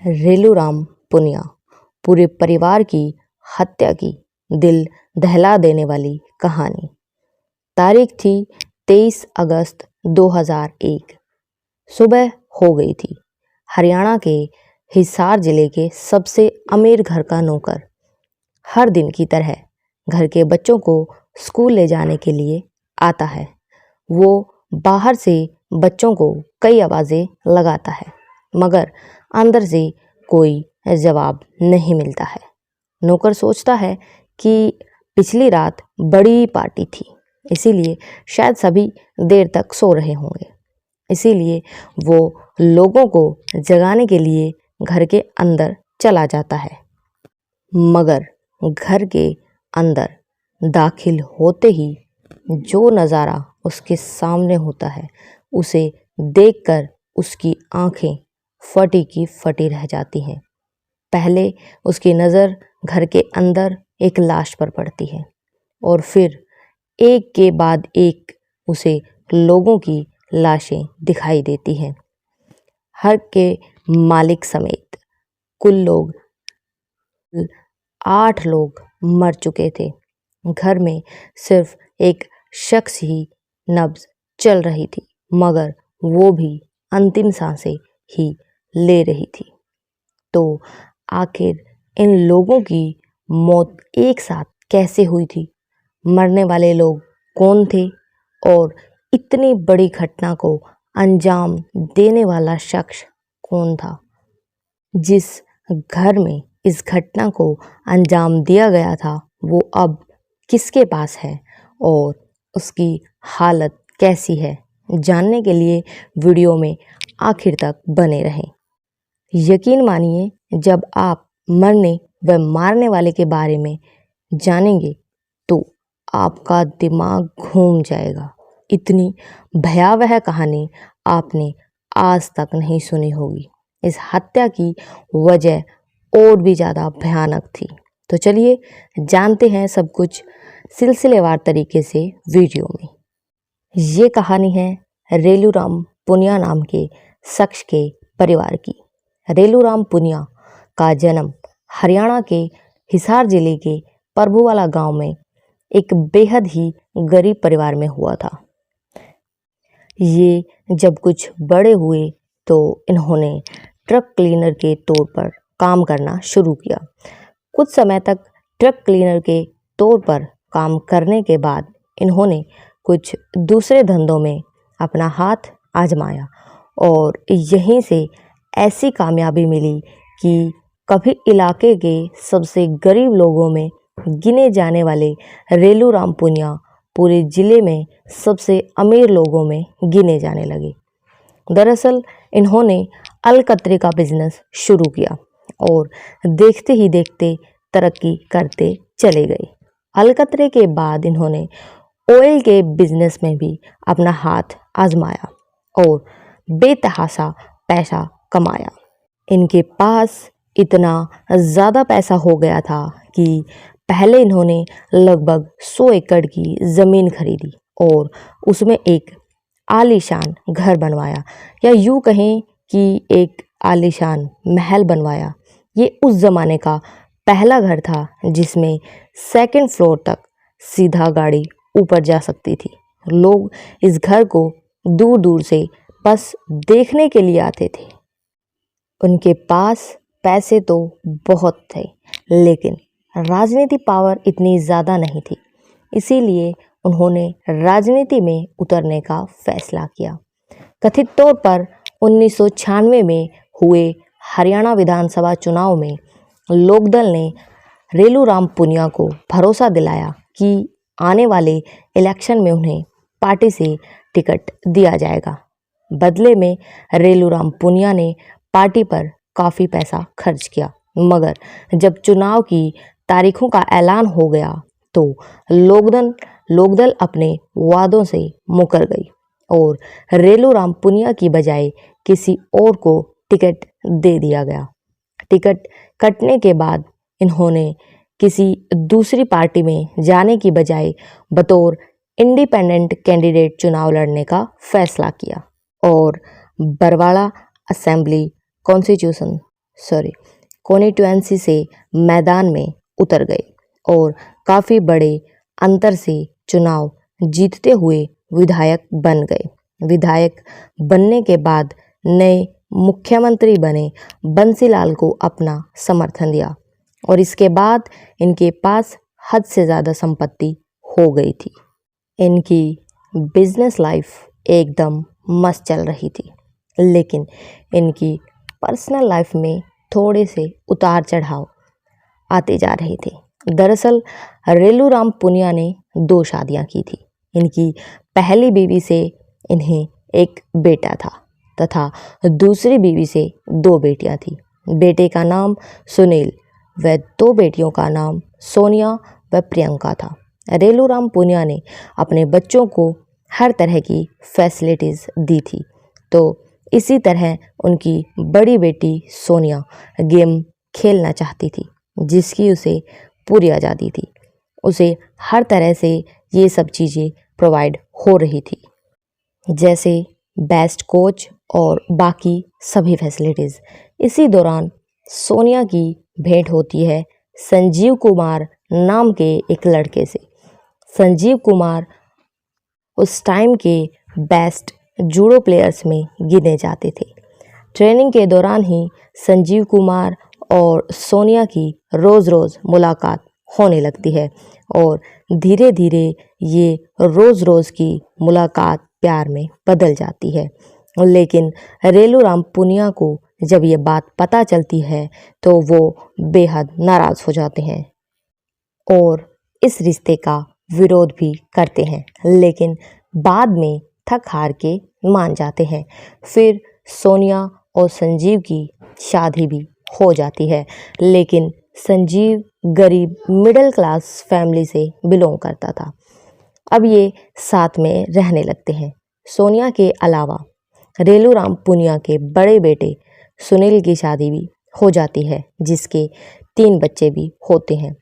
रेलूराम पुनिया पूरे परिवार की हत्या की दिल दहला देने वाली कहानी। तारीख थी 23 अगस्त 2001। सुबह हो गई थी। हरियाणा के हिसार जिले के सबसे अमीर घर का नौकर हर दिन की तरह घर के बच्चों को स्कूल ले जाने के लिए आता है। वो बाहर से बच्चों को कई आवाज़ें लगाता है, मगर अंदर से कोई जवाब नहीं मिलता है। नौकर सोचता है कि पिछली रात बड़ी पार्टी थी, इसीलिए शायद सभी देर तक सो रहे होंगे। इसीलिए वो लोगों को जगाने के लिए घर के अंदर चला जाता है, मगर घर के अंदर दाखिल होते ही जो नज़ारा उसके सामने होता है, उसे देखकर उसकी आंखें फटी की फटी रह जाती हैं। पहले उसकी नज़र घर के अंदर एक लाश पर पड़ती है और फिर एक के बाद एक उसे लोगों की लाशें दिखाई देती हैं। हर के मालिक समेत कुल लोग 8 लोग मर चुके थे। घर में सिर्फ एक शख्स ही नब्ज चल रही थी, मगर वो भी अंतिम सांसें ही ले रही थी। तो आखिर इन लोगों की मौत एक साथ कैसे हुई थी? मरने वाले लोग कौन थे और इतनी बड़ी घटना को अंजाम देने वाला शख्स कौन था? जिस घर में इस घटना को अंजाम दिया गया था, वो अब किसके पास है और उसकी हालत कैसी है? जानने के लिए वीडियो में आखिर तक बने रहें। यकीन मानिए, जब आप मरने व मारने वाले के बारे में जानेंगे तो आपका दिमाग घूम जाएगा। इतनी भयावह कहानी आपने आज तक नहीं सुनी होगी। इस हत्या की वजह और भी ज़्यादा भयानक थी। तो चलिए जानते हैं सब कुछ सिलसिलेवार तरीके से वीडियो में। ये कहानी है रेलूराम पुनिया नाम के शख्स के परिवार की। रेलूराम पुनिया का जन्म हरियाणा के हिसार जिले के प्रभुवाला गांव में एक बेहद ही गरीब परिवार में हुआ था। ये जब कुछ बड़े हुए तो इन्होंने ट्रक क्लीनर के तौर पर काम करना शुरू किया। कुछ समय तक ट्रक क्लीनर के तौर पर काम करने के बाद इन्होंने कुछ दूसरे धंधों में अपना हाथ आजमाया और यहीं से ऐसी कामयाबी मिली कि कभी इलाके के सबसे गरीब लोगों में गिने जाने वाले रेलूराम पुनिया पूरे ज़िले में सबसे अमीर लोगों में गिने जाने लगे। दरअसल इन्होंने अलकतरे का बिजनेस शुरू किया और देखते ही देखते तरक्की करते चले गए। अलकतरे के बाद इन्होंने ऑयल के बिजनेस में भी अपना हाथ आजमाया और बेतहाशा पैसा कमाया। इनके पास इतना ज़्यादा पैसा हो गया था कि पहले इन्होंने लगभग 100 एकड़ की ज़मीन खरीदी और उसमें एक आलीशान घर बनवाया, या यूँ कहें कि एक आलीशान महल बनवाया। ये उस ज़माने का पहला घर था जिसमें सेकंड फ्लोर तक सीधा गाड़ी ऊपर जा सकती थी। लोग इस घर को दूर दूर से बस देखने के लिए आते थे। उनके पास पैसे तो बहुत थे, लेकिन राजनीति पावर इतनी ज़्यादा नहीं थी। इसीलिए उन्होंने राजनीति में उतरने का फैसला किया। कथित तौर पर 1996 में हुए हरियाणा विधानसभा चुनाव में लोकदल ने रेलूराम पुनिया को भरोसा दिलाया कि आने वाले इलेक्शन में उन्हें पार्टी से टिकट दिया जाएगा। बदले में रेलूराम पुनिया ने पार्टी पर काफ़ी पैसा खर्च किया, मगर जब चुनाव की तारीखों का ऐलान हो गया तो लोकदल अपने वादों से मुकर गई और रेलूराम पुनिया की बजाय किसी और को टिकट दे दिया गया। टिकट कटने के बाद इन्होंने किसी दूसरी पार्टी में जाने की बजाय बतौर इंडिपेंडेंट कैंडिडेट चुनाव लड़ने का फैसला किया और बरवाड़ा असेंबली कॉन्स्टिट्यूशन कॉन्स्टिट्यूएंसी से मैदान में उतर गए और काफ़ी बड़े अंतर से चुनाव जीतते हुए विधायक बन गए। विधायक बनने के बाद नए मुख्यमंत्री बने बंसीलाल को अपना समर्थन दिया और इसके बाद इनके पास हद से ज़्यादा संपत्ति हो गई थी। इनकी बिजनेस लाइफ एकदम मस्त चल रही थी, लेकिन इनकी पर्सनल लाइफ में थोड़े से उतार चढ़ाव आते जा रहे थे। दरअसल रेलूराम पुनिया ने 2 शादियां की थी। इनकी पहली बीवी से इन्हें एक बेटा था तथा दूसरी बीवी से 2 बेटियां थी। बेटे का नाम सुनील व 2 बेटियों का नाम सोनिया व प्रियंका था। रेलूराम पुनिया ने अपने बच्चों को हर तरह की फैसिलिटीज़ दी थी। तो इसी तरह उनकी बड़ी बेटी सोनिया गेम खेलना चाहती थी, जिसकी उसे पूरी आज़ादी थी। उसे हर तरह से ये सब चीज़ें प्रोवाइड हो रही थी, जैसे बेस्ट कोच और बाकी सभी फैसिलिटीज़। इसी दौरान सोनिया की भेंट होती है संजीव कुमार नाम के एक लड़के से। संजीव कुमार उस टाइम के बेस्ट जूडो प्लेयर्स में गिने जाते थे। ट्रेनिंग के दौरान ही संजीव कुमार और सोनिया की रोज़ रोज़ मुलाकात होने लगती है और धीरे धीरे ये रोज़ रोज़ की मुलाकात प्यार में बदल जाती है। लेकिन रेलूराम पुनिया को जब ये बात पता चलती है तो वो बेहद नाराज़ हो जाते हैं और इस रिश्ते का विरोध भी करते हैं, लेकिन बाद में थक हार के मान जाते हैं। फिर सोनिया और संजीव की शादी भी हो जाती है, लेकिन संजीव गरीब मिडिल क्लास फैमिली से बिलोंग करता था। अब ये साथ में रहने लगते हैं। सोनिया के अलावा रेलूराम पुनिया के बड़े बेटे सुनील की शादी भी हो जाती है, जिसके 3 बच्चे भी होते हैं,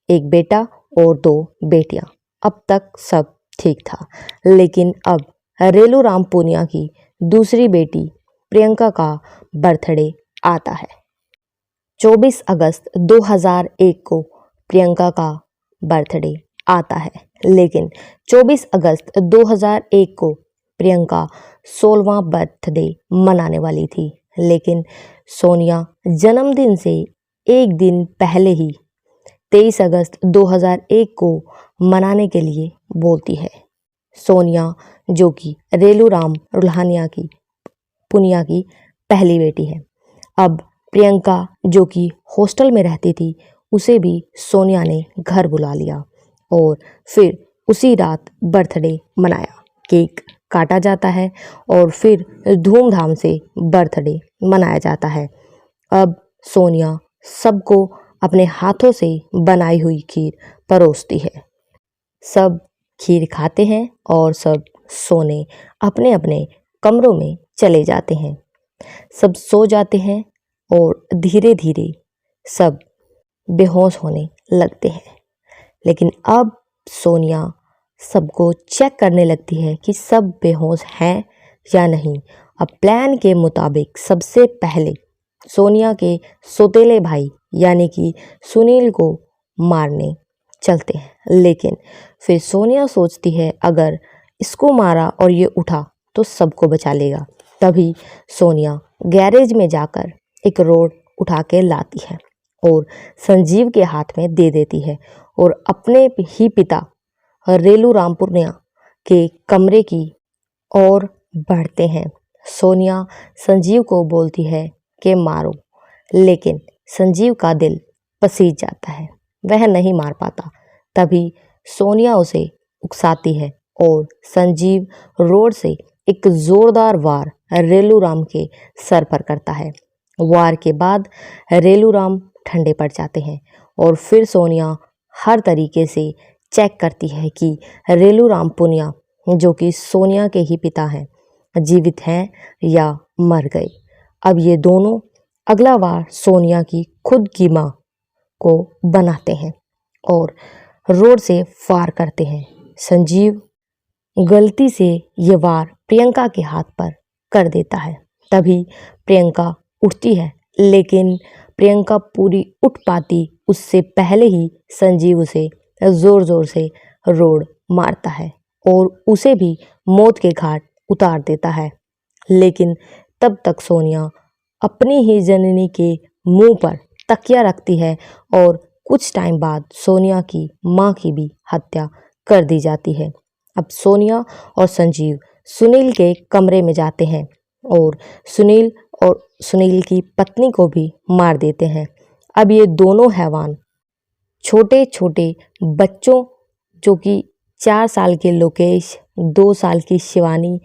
एक बेटा और 2 बेटियां। अब तक सब ठीक था, लेकिन अब रेलूराम पुनिया की दूसरी बेटी प्रियंका का बर्थडे आता है। 24 अगस्त 2001 को प्रियंका का बर्थडे आता है, लेकिन 24 अगस्त 2001 को प्रियंका 16वां बर्थडे मनाने वाली थी, लेकिन सोनिया जन्मदिन से एक दिन पहले ही 23 अगस्त 2001 को मनाने के लिए बोलती है। सोनिया, जो कि रेलूराम पुनिया की पहली बेटी है। अब प्रियंका, जो कि हॉस्टल में रहती थी, उसे भी सोनिया ने घर बुला लिया और फिर उसी रात बर्थडे मनाया। केक काटा जाता है और फिर धूमधाम से बर्थडे मनाया जाता है। अब सोनिया सबको अपने हाथों से बनाई हुई खीर परोसती है। सब खीर खाते हैं और सब सोने अपने अपने कमरों में चले जाते हैं। सब सो जाते हैं और धीरे धीरे सब बेहोश होने लगते हैं। लेकिन अब सोनिया सबको चेक करने लगती है कि सब बेहोश हैं या नहीं। अब प्लान के मुताबिक सबसे पहले सोनिया के सौतेले भाई यानी कि सुनील को मारने चलते हैं, लेकिन फिर सोनिया सोचती है अगर इसको मारा और ये उठा तो सबको बचा लेगा। तभी सोनिया गैरेज में जाकर एक रोड उठा के लाती है और संजीव के हाथ में दे देती है और अपने ही पिता रेलूराम पुनिया के कमरे की ओर बढ़ते हैं। सोनिया संजीव को बोलती है कि मारो, लेकिन संजीव का दिल पसीज जाता है, वह नहीं मार पाता। तभी सोनिया उसे उकसाती है और संजीव रोड से एक जोरदार वार रेलूराम के सर पर करता है। वार के बाद रेलूराम ठंडे पड़ जाते हैं और फिर सोनिया हर तरीके से चेक करती है कि रेलूराम पुनिया, जो कि सोनिया के ही पिता हैं, जीवित हैं या मर गए। अब ये दोनों अगला वार सोनिया की खुद की माँ को बनाते हैं और रोड से फार करते हैं। संजीव गलती से ये वार प्रियंका के हाथ पर कर देता है। तभी प्रियंका उठती है, लेकिन प्रियंका पूरी उठ पाती उससे पहले ही संजीव उसे ज़ोर ज़ोर से रोड़ मारता है और उसे भी मौत के घाट उतार देता है। लेकिन तब तक सोनिया अपनी ही जननी के मुंह पर तकिया रखती है और कुछ टाइम बाद सोनिया की मां की भी हत्या कर दी जाती है। अब सोनिया और संजीव सुनील के कमरे में जाते हैं और सुनील की पत्नी को भी मार देते हैं। अब ये दोनों हैवान छोटे छोटे बच्चों, जो कि 4 साल के लोकेश, 2 साल की शिवानी,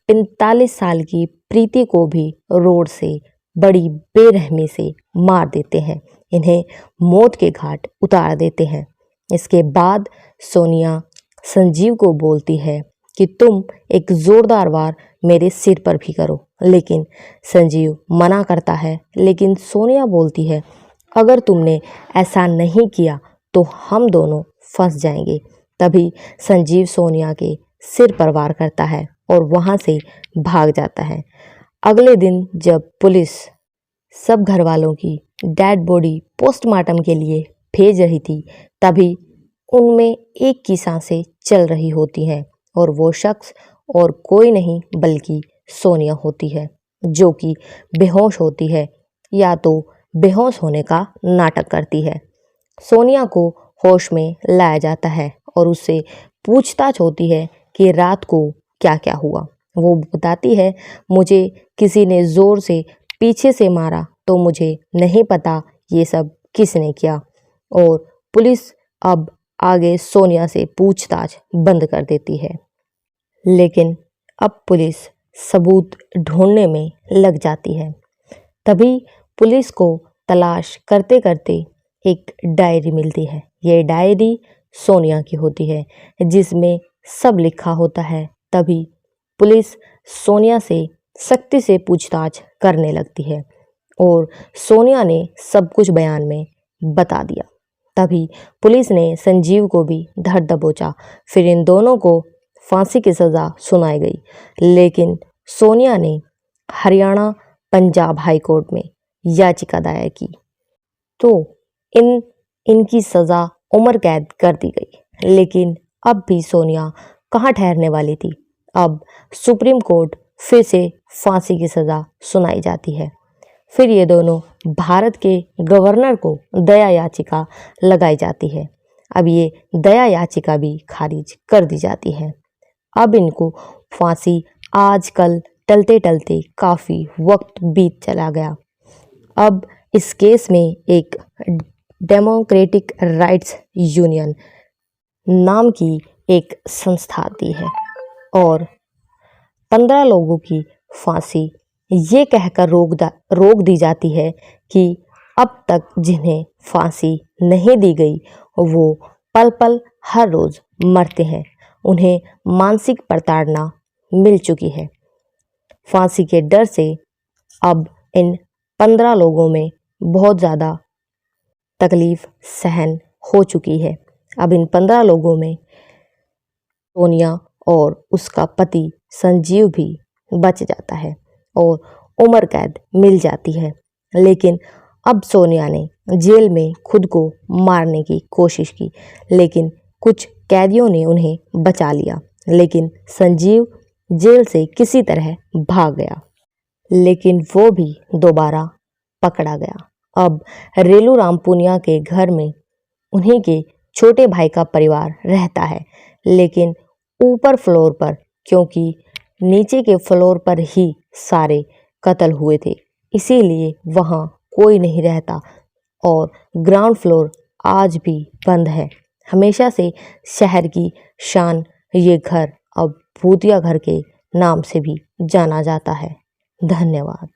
45 साल की प्रीति को भी रोड से बड़ी बेरहमी से मार देते हैं, इन्हें मौत के घाट उतार देते हैं। इसके बाद सोनिया संजीव को बोलती है कि तुम एक ज़ोरदार वार मेरे सिर पर भी करो, लेकिन संजीव मना करता है। लेकिन सोनिया बोलती है अगर तुमने ऐसा नहीं किया तो हम दोनों फंस जाएंगे। तभी संजीव सोनिया के सिर पर वार करता है और वहाँ से भाग जाता है। अगले दिन जब पुलिस सब घर वालों की डेड बॉडी पोस्टमार्टम के लिए भेज रही थी, तभी उनमें एक की सांसें चल रही होती हैं और वो शख्स और कोई नहीं बल्कि सोनिया होती है, जो कि बेहोश होती है या तो बेहोश होने का नाटक करती है। सोनिया को होश में लाया जाता है और उससे पूछताछ होती है कि रात को क्या क्या हुआ। वो बताती है मुझे किसी ने ज़ोर से पीछे से मारा, तो मुझे नहीं पता ये सब किसने किया। और पुलिस अब आगे सोनिया से पूछताछ बंद कर देती है। लेकिन अब पुलिस सबूत ढूंढने में लग जाती है। तभी पुलिस को तलाश करते करते एक डायरी मिलती है। ये डायरी सोनिया की होती है, जिसमें सब लिखा होता है। तभी पुलिस सोनिया से सख्ती से पूछताछ करने लगती है और सोनिया ने सब कुछ बयान में बता दिया। तभी पुलिस ने संजीव को भी धर दबोचा। फिर इन दोनों को फांसी की सज़ा सुनाई गई, लेकिन सोनिया ने हरियाणा पंजाब हाई कोर्ट में याचिका दायर की, तो इनकी सज़ा उम्र कैद कर दी गई। लेकिन अब भी सोनिया कहाँ ठहरने वाली थी। अब सुप्रीम कोर्ट फिर से फांसी की सज़ा सुनाई जाती है। फिर ये दोनों भारत के गवर्नर को दया याचिका लगाई जाती है। अब ये दया याचिका भी खारिज कर दी जाती है। अब इनको फांसी आजकल टलते टलते काफ़ी वक्त बीत चला गया। अब इस केस में एक डेमोक्रेटिक राइट्स यूनियन नाम की एक संस्था आती है और 15 लोगों की फांसी ये कहकर रोक दी जाती है कि अब तक जिन्हें फांसी नहीं दी गई वो पल पल हर रोज़ मरते हैं, उन्हें मानसिक प्रताड़ना मिल चुकी है। फांसी के डर से अब इन 15 लोगों में बहुत ज़्यादा तकलीफ़ सहन हो चुकी है। अब इन 15 लोगों में सोनिया और उसका पति संजीव भी बच जाता है और उम्र कैद मिल जाती है। लेकिन अब सोनिया ने जेल में खुद को मारने की कोशिश की, लेकिन कुछ कैदियों ने उन्हें बचा लिया। लेकिन संजीव जेल से किसी तरह भाग गया, लेकिन वो भी दोबारा पकड़ा गया। अब रेलू राम पुनिया के घर में उन्हीं के छोटे भाई का परिवार रहता है, लेकिन ऊपर फ्लोर पर, क्योंकि नीचे के फ्लोर पर ही सारे कत्ल हुए थे, इसीलिए वहाँ कोई नहीं रहता और ग्राउंड फ्लोर आज भी बंद है। हमेशा से शहर की शान ये घर अब भूतिया घर के नाम से भी जाना जाता है। धन्यवाद।